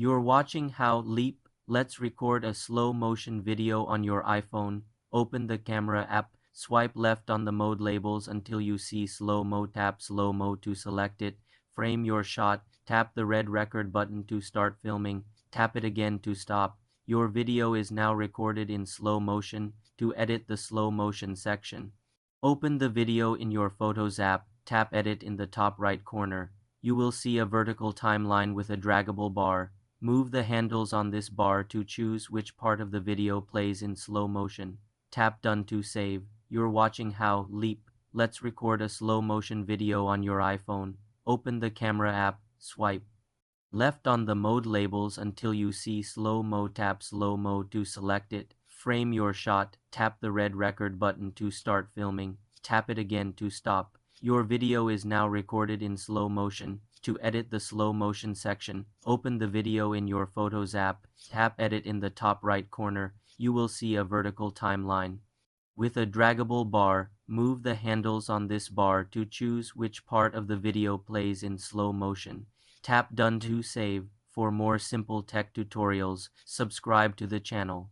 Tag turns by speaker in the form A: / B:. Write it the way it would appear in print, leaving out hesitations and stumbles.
A: You're watching how Leap. Let's record a slow motion video on your iPhone. Open the camera app, swipe left on the mode labels until you see Slo-Mo. Tap Slo-Mo to select it. Frame your shot. Tap the red record button to start filming. Tap it again to stop. Your video is now recorded in slow motion. To edit the slow motion section, open the video in your Photos app. Tap Edit in the top right corner. You will see a vertical timeline with a draggable bar. Move the handles on this bar to choose which part of the video plays in slow motion. Tap Done to save. You're watching how Leap. Let's record a slow motion video on your iPhone. Open the camera app, swipe left on the mode labels until you see Slo-Mo. Tap Slo-Mo to select it. Frame your shot. Tap the red record button to start filming. Tap it again to stop. Your video is now recorded in slow motion. To edit the slow motion section, open the video in your Photos app. Tap Edit in the top right corner. You will see a vertical timeline with a draggable bar. Move the handles on this bar to choose which part of the video plays in slow motion. Tap Done to save. For more simple tech tutorials, subscribe to the channel.